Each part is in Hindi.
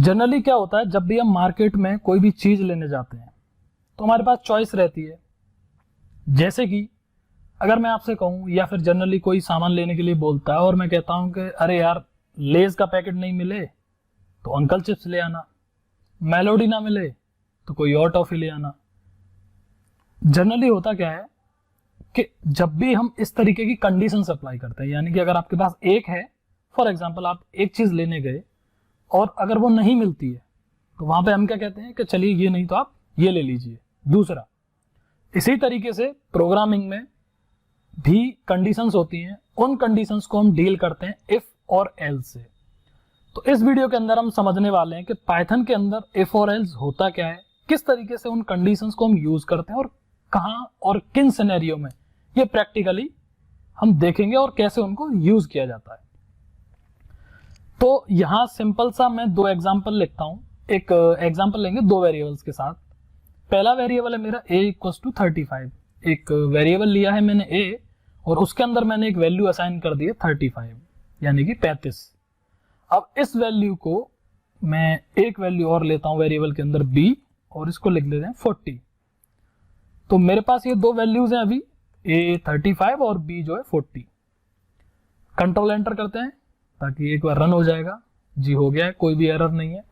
जनरली क्या होता है, जब भी हम मार्केट में कोई भी चीज लेने जाते हैं तो हमारे पास चॉइस रहती है। जैसे कि अगर मैं आपसे कहूं या फिर जनरली कोई सामान लेने के लिए बोलता है और मैं कहता हूं कि अरे यार लेज का पैकेट नहीं मिले तो अंकल चिप्स ले आना, मेलोडी ना मिले तो कोई और टॉफी ले आना। जनरली होता क्या है कि जब भी हम इस तरीके की कंडीशन अप्लाई करते हैं, यानी कि अगर आपके पास एक है, फॉर एग्जांपल आप एक चीज लेने गए और अगर वो नहीं मिलती है तो वहां पे हम क्या कहते हैं कि चलिए ये नहीं तो आप ये ले लीजिए दूसरा। इसी तरीके से प्रोग्रामिंग में भी कंडीशंस होती हैं, उन कंडीशंस को हम डील करते हैं इफ और एल्स से। तो इस वीडियो के अंदर हम समझने वाले हैं कि पाइथन के अंदर इफ और एल्स होता क्या है, किस तरीके से उन कंडीशंस को हम यूज करते हैं और कहां और किन सिनेरियो में ये प्रैक्टिकली हम देखेंगे और कैसे उनको यूज किया जाता है। तो यहां सिंपल सा मैं दो एग्जांपल लिखता हूं। एक एग्जांपल लेंगे दो वेरिएबल्स के साथ। पहला वेरिएबल है मेरा a = 35। एक वेरिएबल लिया है मैंने a और उसके अंदर मैंने एक वैल्यू असाइन कर दी है 35 यानी कि 35। अब इस वैल्यू को मैं एक वैल्यू और लेता हूं वेरिएबल के अंदर b और इसको लिख लेते हैं 40। तो मेरे पास ये दो वैल्यूज हैं अभी, a 35 और b जो है 40। कंट्रोल एंटर करते हैं ताकि एक बार रन हो जाएगा। जी हो गया है, कोई भी एरर नहीं है।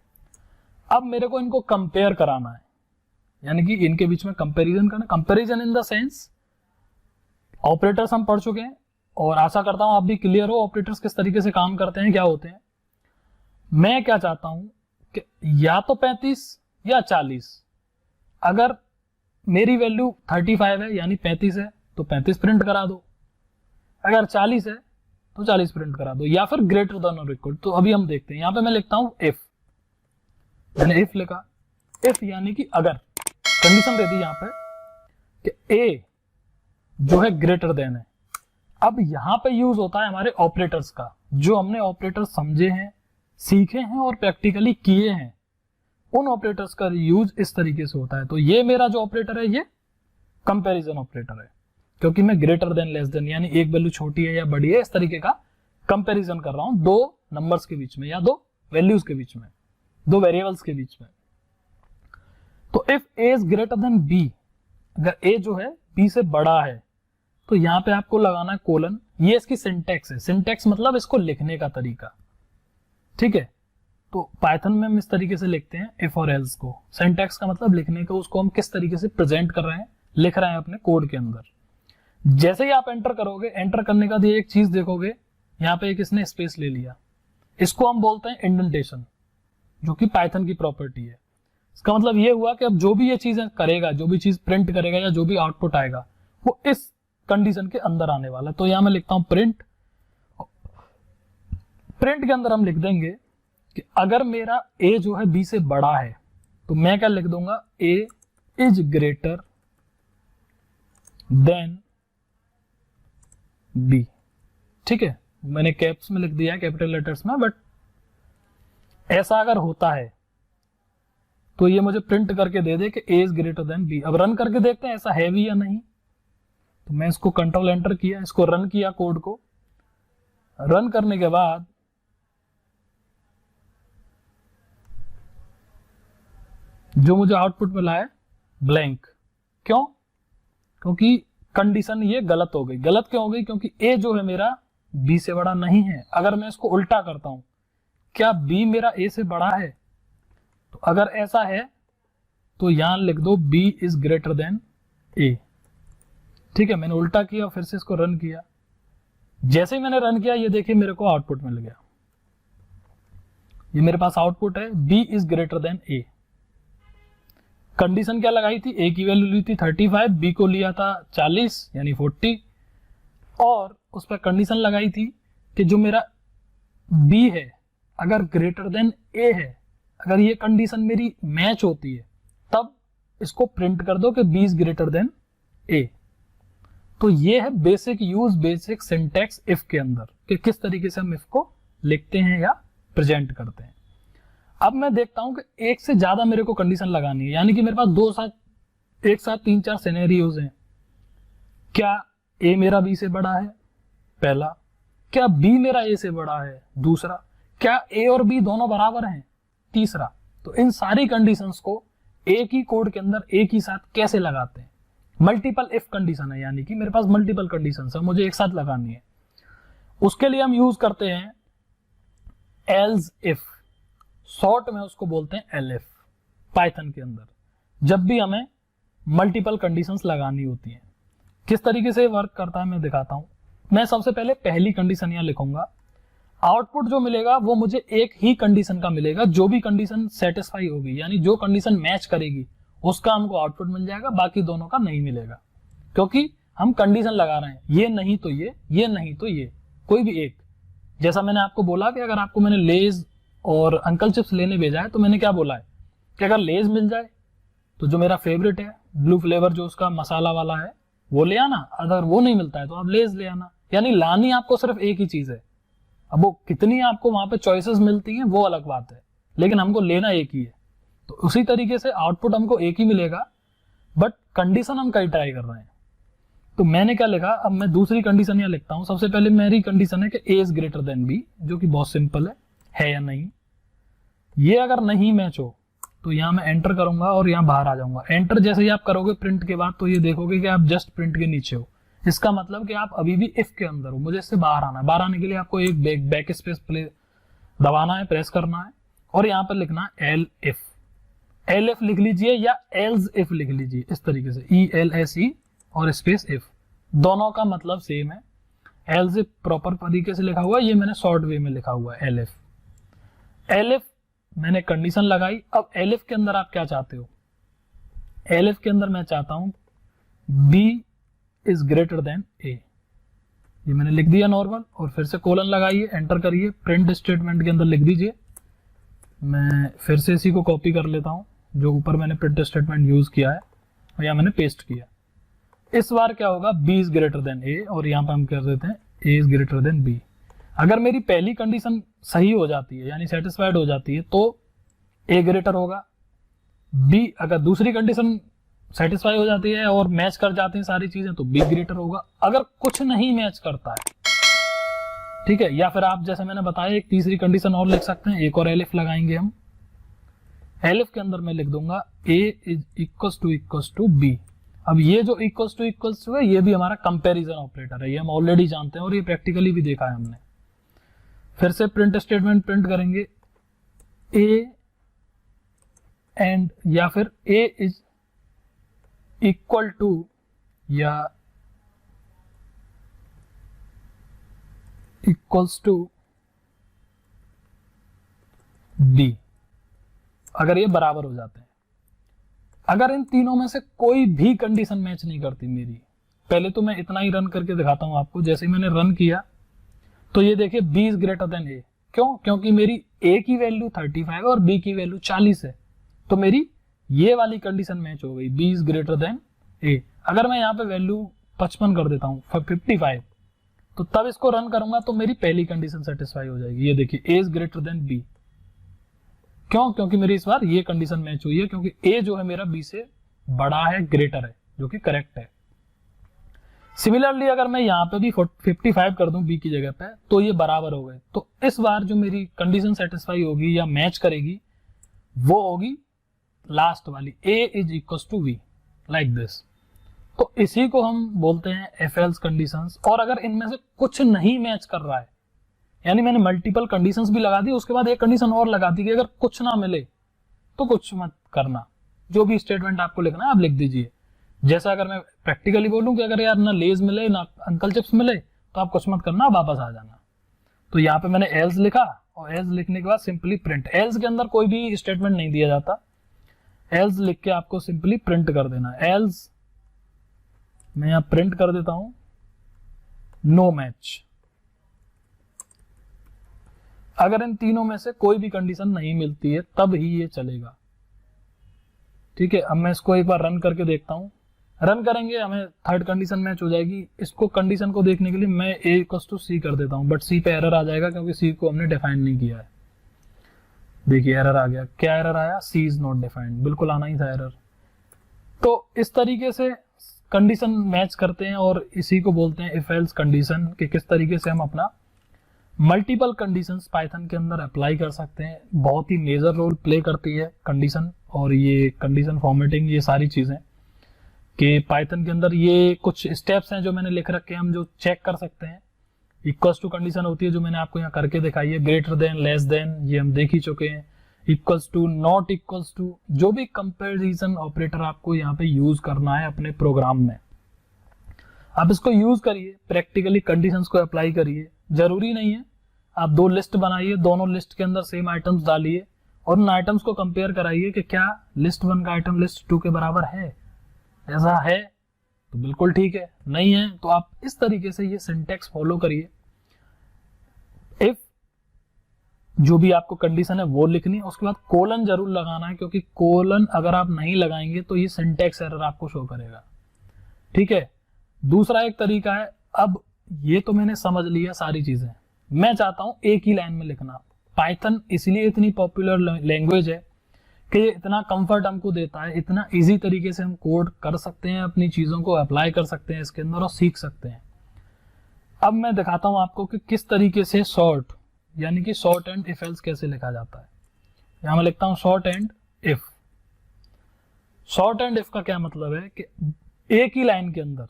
अब मेरे को इनको कंपेयर कराना है, यानी कि इनके बीच में कंपैरिजन करना। Comparison in the sense operators हम पढ़ चुके हैं और आशा करता हूं आप भी क्लियर हो ऑपरेटर्स किस तरीके से काम करते हैं, क्या होते हैं। मैं क्या चाहता हूं कि या तो 35 या 40। अगर मेरी वैल्यू 35 है यानी 35 है तो 35 प्रिंट करा दो, अगर 40 है तो 40 प्रिंट करा दो, या फिर ग्रेटर देन और इक्वल। तो अभी हम देखते हैं, यहां पे मैं लिखता हूं इफ। मैंने इफ लिखा, इफ यानी कि अगर कंडीशन दे दी यहां पे कि ए जो है ग्रेटर देन है। अब यहां पे यूज होता है हमारे ऑपरेटर्स का, जो हमने ऑपरेटर समझे हैं, सीखे हैं और प्रैक्टिकली किए हैं। उन ऑपरेटर्स का यूज इस तरीके से होता है। तो ये मेरा जो ऑपरेटर है ये कंपैरिजन ऑपरेटर है, क्योंकि मैं ग्रेटर देन लेस देन यानी एक वैल्यू छोटी है या बड़ी है इस तरीके का कंपैरिजन कर रहा हूं दो नंबर्स के बीच में या दो वैल्यूज के बीच में, दो वेरिएबल्स के बीच में। तो if a is greater then b, अगर a जो है b से बड़ा है तो यहां पे आपको लगाना है कोलन। ये इसकी सिंटैक्स है। सिंटैक्स मतलब इसको लिखने का तरीका, ठीक है। तो पाइथन में हम इस तरीके से लिखते हैं इफ और एल्स को। सिंटैक्स का मतलब लिखने का, उसको हम किस तरीके से प्रेजेंट कर रहे हैं, लिख रहे हैं अपने कोड के अंदर। जैसे ही आप एंटर करोगे, एंटर करने का भी एक चीज देखोगे, यहां पे एक इसने स्पेस ले लिया, इसको हम बोलते हैं इंडेंटेशन, जो कि पाइथन की प्रॉपर्टी है। इसका मतलब ये हुआ कि अब जो भी ये चीजें करेगा, जो भी चीज प्रिंट करेगा या जो भी आउटपुट आएगा वो इस कंडीशन के अंदर आने वाला है। तो यहां मैं लिखता हूं प्रिंट। प्रिंट के अंदर हम लिख देंगे कि अगर मेरा a जो है b से बड़ा है तो मैं क्या लिख दूंगा, a is greater then b। ठीक है, मैंने कैप्स में लिख दिया है, कैपिटल लेटर्स में, बट ऐसा अगर होता है तो ये मुझे प्रिंट करके दे दे कि a is greater then b। अब रन करके देखते हैं ऐसा है भी या नहीं। तो मैं इसको कंट्रोल एंटर किया, इसको रन किया, कोड को रन करने के बाद जो मुझे आउटपुट मिला है ब्लैंक। क्यों? क्योंकि कंडीशन ये गलत हो गई। गलत क्यों हो गई? क्योंकि a जो है मेरा b से बड़ा नहीं है। अगर मैं इसको उल्टा करता हूं, क्या b मेरा a से बड़ा है? तो अगर ऐसा है तो यहां लिख दो b is greater then a। ठीक है, मैंने उल्टा किया, फिर से इसको रन किया। जैसे ही मैंने रन किया, ये देखिए मेरे को आउटपुट मिल गया। ये मेरे पास आउटपुट है b is greater then a। Condition क्या लगाई थी? a की वैल्यू ली थी 35, b को लिया था 40 यानी 40, और उस पर कंडीशन लगाई थी कि जो मेरा b है अगर ग्रेटर देन a है, अगर ये कंडीशन मेरी मैच होती है तब इसको प्रिंट कर दो कि b is greater then a। तो ये है basic use, basic syntax if के अंदर, कि किस तरीके से हम इफ को लिखते हैं या प्रेजेंट करते हैं। अब मैं देखता हूं कि एक से ज्यादा मेरे को कंडीशन लगानी है, यानी कि मेरे पास एक साथ 3-4 सिनेरियोज हैं। क्या a मेरा b से बड़ा है? पहला। क्या b मेरा a से बड़ा है? दूसरा। क्या a और b दोनों बराबर हैं? तीसरा। तो इन सारी कंडीशंस को एक ही कोड के अंदर एक ही साथ कैसे लगाते हैं? मल्टीपल इफ कंडीशन है, यानी कि मेरे पास मल्टीपल कंडीशंस है, मुझे एक साथ लगानी है। उसके लिए हम यूज करते हैं एल्स इफ, शॉर्ट में उसको बोलते हैं एलएफ पाइथन के अंदर, जब भी हमें मल्टीपल कंडीशंस लगानी होती हैं। किस तरीके से वर्क करता है मैं दिखाता हूं। मैं सबसे पहले पहली कंडीशन यहां लिखूंगा, आउटपुट जो मिलेगा वो मुझे एक ही कंडीशन का मिलेगा, जो भी कंडीशन सेटिस्फाई होगी, यानी जो कंडीशन मैच करेगी उसका हमको आउटपुट मिल जाएगा, बाकी दोनों का नहीं मिलेगा, क्योंकि हम कंडीशन लगा रहे हैं, ये नहीं तो ये नहीं तो ये, कोई भी एक। जैसा मैंने आपको बोला कि अगर आपको मैंने लेज और अंकल चिप्स लेने भेजा है तो मैंने क्या बोला है कि अगर लेज मिल जाए तो जो मेरा फेवरेट है ब्लू फ्लेवर जो उसका मसाला वाला है वो ले आना, अगर वो नहीं मिलता है तो आप लेज ले आना। यानी लानी आपको सिर्फ एक ही चीज है। अब वो कितनी आपको वहां पे चॉइसेस मिलती हैं वो अलग बात है, लेकिन हमको लेना एक ही है। तो उसी तरीके से आउटपुट हमको एक ही मिलेगा, बट कंडीशन हम कई ट्राई कर रहे हैं। तो मैंने क्या लिखा, अब मैं दूसरी कंडीशन यहाँ लिखता हूं। सबसे पहले मेरी कंडीशन है कि A is greater than B, जो कि बहुत सिंपल है या नहीं। ये अगर नहीं मैच हो तो यहाँ मैं एंटर करूंगा और यहाँ बाहर आ जाऊंगा। एंटर जैसे ही आप करोगे प्रिंट के बाद तो ये देखोगे कि आप जस्ट प्रिंट के नीचे हो, इसका मतलब कि आप अभी भी इफ के अंदर हो, मुझे इससे बाहर आना है। बाहर आने के लिए आपको एक बैक स्पेस दबाना है, प्रेस करना है और यहाँ पर लिखना है एल इफ लिख लीजिए या एल्स इफ लिख लीजिए, इस तरीके से ELSE और स्पेस इफ, दोनों का मतलब सेम है। एल्स इफ प्रॉपर तरीके से लिखा हुआ है, ये मैंने शॉर्ट वे में लिखा हुआ है एल इफ मैंने कंडीशन लगाई। अब एल इफ के अंदर आप क्या चाहते हो? एल इफ के अंदर मैं चाहता हूं बी इज ग्रेटर देन ए, ये मैंने लिख दिया नॉर्मल, और फिर से कोलन लगाइए, एंटर करिए, प्रिंट स्टेटमेंट के अंदर लिख दीजिए। मैं फिर से इसी को कॉपी कर लेता हूं जो ऊपर मैंने प्रिंट स्टेटमेंट यूज किया है और यहाँ मैंने पेस्ट किया। इस बार क्या होगा, बी इज ग्रेटर देन ए, और यहाँ पर हम कर देते हैं ए इज ग्रेटर देन बी। अगर मेरी पहली कंडीशन सही हो जाती है यानी सेटिस्फाइड हो जाती है तो ए ग्रेटर होगा, बी अगर दूसरी कंडीशन सेटिस्फाई हो जाती है और मैच कर जाती हैं सारी चीजें तो बी ग्रेटर होगा। अगर कुछ नहीं मैच करता है, ठीक है, या फिर आप जैसे मैंने बताया एक तीसरी कंडीशन और लिख सकते हैं, एक और एलिफ लगाएंगे हम। एलिफ के अंदर मैं लिख दूंगा ए इज इक्वल्स टू बी। अब ये जो इक्वल्स टू है ये भी हमारा कंपैरिजन ऑपरेटर है, ये हम ऑलरेडी जानते हैं और ये प्रैक्टिकली भी देखा है हमने। फिर से प्रिंट स्टेटमेंट प्रिंट करेंगे ए एंड, या फिर ए इज इक्वल टू या इक्वल्स टू बी, अगर ये बराबर हो जाते हैं। अगर इन तीनों में से कोई भी कंडीशन मैच नहीं करती मेरी, पहले तो मैं इतना ही रन करके दिखाता हूं आपको। जैसे ही मैंने रन किया तो ये देखिए बी इज ग्रेटर देन ए, क्यों? क्योंकि मेरी ए की वैल्यू 35 है और बी की वैल्यू 40 है, तो मेरी ये वाली कंडीशन मैच हो गई, बी इज ग्रेटर देन ए। अगर मैं यहाँ पे वैल्यू 55 कर देता हूँ 55, तो तब इसको रन करूंगा तो मेरी पहली कंडीशन सेटिस्फाई हो जाएगी। ये देखिए ए इज ग्रेटर देन बी, क्यों? क्योंकि मेरी इस बार ये कंडीशन मैच हुई है, क्योंकि ए जो है मेरा बी से बड़ा है, ग्रेटर है, जो कि करेक्ट है। सिमिलरली अगर मैं यहाँ पे भी 55 कर दूं बी की जगह पे तो ये बराबर हो गए। तो इस बार जो मेरी कंडीशन सेटिस्फाई होगी या मैच करेगी वो होगी लास्ट वाली, A is equal to V, like this. तो इसी को हम बोलते हैं इफ एल्स कंडीशंस। और अगर इनमें से कुछ नहीं मैच कर रहा है, यानी मैंने मल्टीपल कंडीशंस भी लगा दी, उसके बाद एक कंडीशन और लगा दी कि अगर कुछ ना मिले तो कुछ मत करना, जो भी स्टेटमेंट आपको लिखना है आप लिख दीजिए। जैसा अगर मैं प्रैक्टिकली बोलूं कि अगर यार ना लेज मिले ना अंकल चिप्स मिले तो आप कुछ मत करना, वापस आ जाना। तो यहाँ पे मैंने एल्स लिखा और एल्स लिखने के बाद सिंपली प्रिंट। एल्स के अंदर कोई भी स्टेटमेंट नहीं दिया जाता, एल्स लिख के आपको सिंपली प्रिंट कर देना। एल्स मैं यहाँ प्रिंट कर देता हूं नो मैच। अगर इन तीनों में से कोई भी कंडीशन नहीं मिलती है तब ही ये चलेगा, ठीक है। अब मैं इसको एक बार रन करके देखता हूं। रन करेंगे हमें थर्ड कंडीशन मैच हो जाएगी। इसको कंडीशन को देखने के लिए मैं ए इक्वल टू सी कर देता हूं, बट सी पे एरर आ जाएगा क्योंकि सी को हमने डिफाइन नहीं किया है। देखिए एरर आ गया। क्या एरर आया? सी इज नॉट डिफाइंड, बिल्कुल आना ही था एरर। तो इस तरीके से कंडीशन मैच करते हैं और इसी को बोलते हैं इफ एल्स कंडीशन, कि किस तरीके से हम अपना मल्टीपल कंडीशंस पाइथन के अंदर अप्लाई कर सकते हैं, बहुत ही मेजर रोल प्ले करती है कंडीशन और ये कंडीशन फॉर्मेटिंग, ये सारी चीजें कि पाइथन के अंदर ये कुछ स्टेप्स हैं जो मैंने लिख रखे हैं, हम जो चेक कर सकते हैं। इक्वल्स टू कंडीशन होती है जो मैंने आपको यहाँ करके दिखाई है, ग्रेटर देन, लेस देन, ये हम देख ही चुके हैं। Equals to, not equals to, जो भी कंपैरिजन ऑपरेटर आपको यहाँ पे यूज करना है अपने प्रोग्राम में, आप इसको यूज करिए, प्रैक्टिकली कंडीशंस को अप्लाई करिए। जरूरी नहीं है आप दो लिस्ट बनाइए, दोनों लिस्ट के अंदर सेम आइटम्स डालिए और उन आइटम्स को कंपेयर कराइए कि क्या लिस्ट 1 का आइटम लिस्ट 2 के बराबर है। ऐसा है तो बिल्कुल ठीक है, नहीं है तो आप इस तरीके से ये सिंटेक्स फॉलो करिए। इफ जो भी आपको कंडीशन है वो लिखनी है, उसके बाद कोलन जरूर लगाना है, क्योंकि कोलन अगर आप नहीं लगाएंगे तो ये सिंटेक्स एरर आपको शो करेगा। ठीक है, दूसरा एक तरीका है, अब ये तो मैंने समझ लिया सारी चीजें, मैं चाहता हूं एक ही लाइन में लिखना। पाइथन इसलिए इतनी पॉपुलर लैंग्वेज है कि ये इतना कंफर्ट हमको देता है, इतना इजी तरीके से हम कोड कर सकते हैं, अपनी चीजों को अप्लाई कर सकते हैं इसके अंदर और सीख सकते हैं। अब मैं दिखाता हूं आपको कि किस तरीके से सॉर्ट, यानी कि सॉर्ट एंड इफ एल्स कैसे लिखा जाता है। यहां मैं लिखता हूं sort and if. Sort and if का क्या मतलब है कि एक ही लाइन के अंदर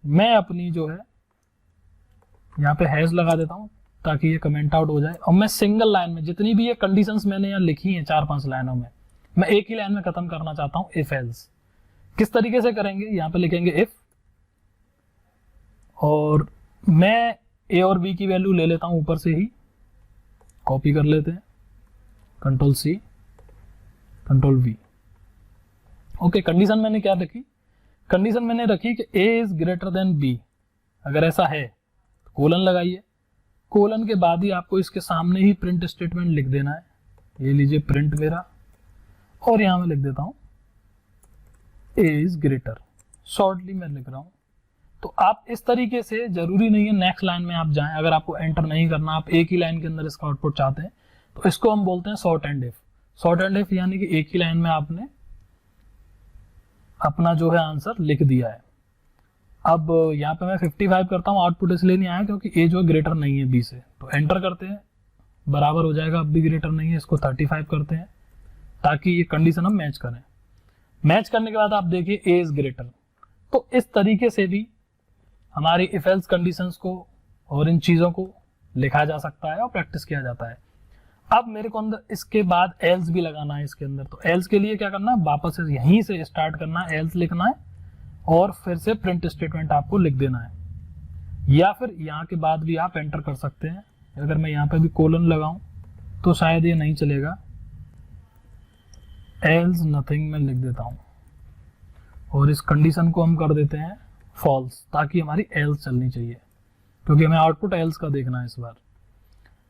मैं अपनी जो है यहाँ पे हैश लगा देता हूं ताकि ये कमेंट आउट हो जाए, और मैं सिंगल लाइन में जितनी भी ये कंडीशंस मैंने यहाँ लिखी हैं 4-5 लाइनों में, मैं एक ही लाइन में खत्म करना चाहता हूं इफ एल्स। किस तरीके से करेंगे, यहाँ पे लिखेंगे इफ, और मैं ए और बी की वैल्यू ले लेता हूं ऊपर से ही, कॉपी कर लेते हैं, control C control V. Okay, condition मैंने क्या रखी, कंडीशन मैंने रखी कि A is greater than B. अगर ऐसा है तो कोलन लगाइए, कोलन के बाद ही आपको इसके सामने ही प्रिंट स्टेटमेंट लिख देना है। ये लीजिए प्रिंट मेरा, और यहां मैं लिख देता हूं ए इज ग्रेटर, शॉर्टली मैं लिख रहा हूं। तो आप इस तरीके से, जरूरी नहीं है नेक्स्ट लाइन में आप जाएं, अगर आपको एंटर नहीं करना, आप एक ही लाइन के अंदर इसका आउटपुट चाहते हैं, तो इसको हम बोलते हैं sort and if. Sort and if यानी कि एक ही लाइन में आपने अपना जो है आंसर लिख दिया है। अब यहाँ पे मैं 55 करता हूँ, आउटपुट इसलिए नहीं आया क्योंकि ए जो है ग्रेटर नहीं है बी से, तो एंटर करते हैं, बराबर हो जाएगा, अब भी ग्रेटर नहीं है, इसको 35 करते हैं ताकि ये कंडीशन हम मैच करें। मैच करने के बाद आप देखिए ए इज ग्रेटर। तो इस तरीके से भी हमारी इफ एल्स कंडीशंस को और इन चीजों को लिखा जा सकता है और प्रैक्टिस किया जाता है। अब मेरे को अंदर इसके बाद एल्स भी लगाना है इसके अंदर, तो एल्स के लिए क्या करना है, वापस से यहीं से स्टार्ट करना है, एल्स लिखना है और फिर से प्रिंट स्टेटमेंट आपको लिख देना है, या फिर यहाँ के बाद भी आप एंटर कर सकते हैं। अगर मैं यहाँ पे भी कोलन लगाऊं तो शायद ये नहीं चलेगा, एल्स नथिंग में लिख देता हूं और इस कंडीशन को हम कर देते हैं फॉल्स, ताकि हमारी एल्स चलनी चाहिए, क्योंकि हमें आउटपुट एल्स का देखना है। इस बार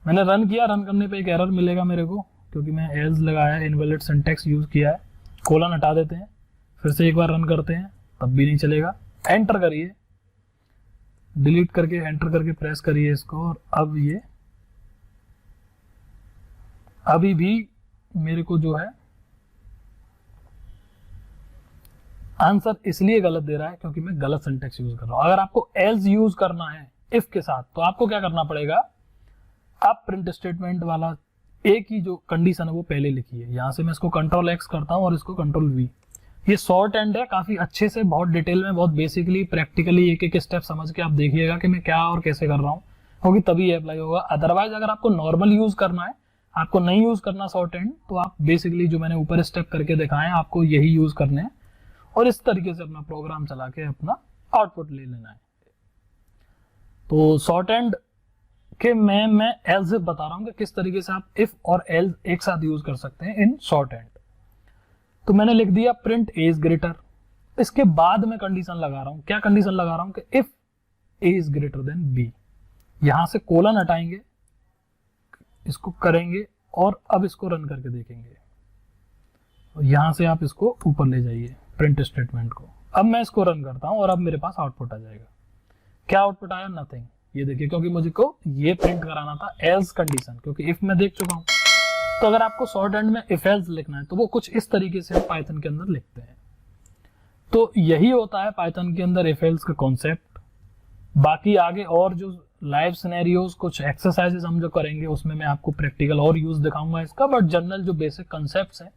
मैंने रन किया, रन करने पे एक एरर मिलेगा मेरे को, क्योंकि मैं एल्स लगाया है, इनवैलिड सिंटैक्स यूज किया है। कोलन हटा देते हैं, फिर से एक बार रन करते हैं, तब भी नहीं चलेगा। एंटर करिए, डिलीट करके एंटर करके प्रेस करिए इसको, और अब ये अभी भी मेरे को जो है आंसर इसलिए गलत दे रहा है क्योंकि मैं गलत सिंटैक्स यूज कर रहा हूं। अगर आपको एल्स यूज करना है इफ के साथ, तो आपको क्या करना पड़ेगा, आप प्रिंट स्टेटमेंट वाला एक ही जो कंडीशन है वो पहले लिखिए। यहां से मैं इसको कंट्रोल एक्स करता हूं और इसको कंट्रोल वी। ये शॉर्ट एंड है, काफी अच्छे से, बहुत डिटेल में, बहुत बेसिकली, प्रैक्टिकली एक एक स्टेप समझ के आप देखिएगा कि मैं क्या और कैसे कर रहा हूं, क्योंकि तभी ये अप्लाई होगा। अदरवाइज अगर आपको नॉर्मल यूज करना है, आपको नहीं यूज करना शॉर्ट एंड, तो आप बेसिकली जो मैंने ऊपर स्टेप करके दिखाए हैं आपको यही यूज करने हैं और इस तरीके से अपना प्रोग्राम चला के अपना आउटपुट ले लेना है। तो शॉर्ट एंड के मैं एल्स बता रहा हूं कि किस तरीके से आप इफ और एल्स एक साथ यूज कर सकते हैं इन शॉर्ट एंड। तो मैंने लिख दिया प्रिंट ए इज ग्रेटर, इसके बाद मैं कंडीशन लगा रहा हूं, क्या कंडीशन लगा रहा हूं कि if A is greater than B. यहां से कोलन हटाएंगे, इसको करेंगे और अब इसको रन करके देखेंगे, और यहां से आप इसको ऊपर ले जाइए प्रिंट स्टेटमेंट को। अब मैं इसको रन करता हूं और अब मेरे पास आउटपुट आ जाएगा। क्या आउटपुट आया, नथिंग। ये देखिए, क्योंकि मुझे को ये प्रिंट कराना था एल्स कंडीशन, क्योंकि इफ मैं देख चुका हूं। तो अगर आपको शॉर्ट एंड में इफ एल्स लिखना है तो वो कुछ इस तरीके से हम पाइथन के अंदर लिखते हैं। तो यही होता है पाइथन के अंदर इफ एल्स का कॉन्सेप्ट। बाकी आगे और जो लाइव सिनेरियोज, कुछ एक्सरसाइजेस हम जो करेंगे उसमें मैं आपको प्रैक्टिकल और यूज दिखाऊंगा इसका, बट जनरल जो बेसिक कंसेप्ट्स हैं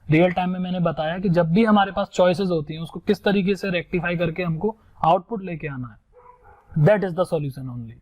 रियल टाइम में मैंने बताया कि जब भी हमारे पास चॉइसेस होती हैं उसको किस तरीके से रेक्टिफाई करके हमको आउटपुट लेके आना है, that is the solution only.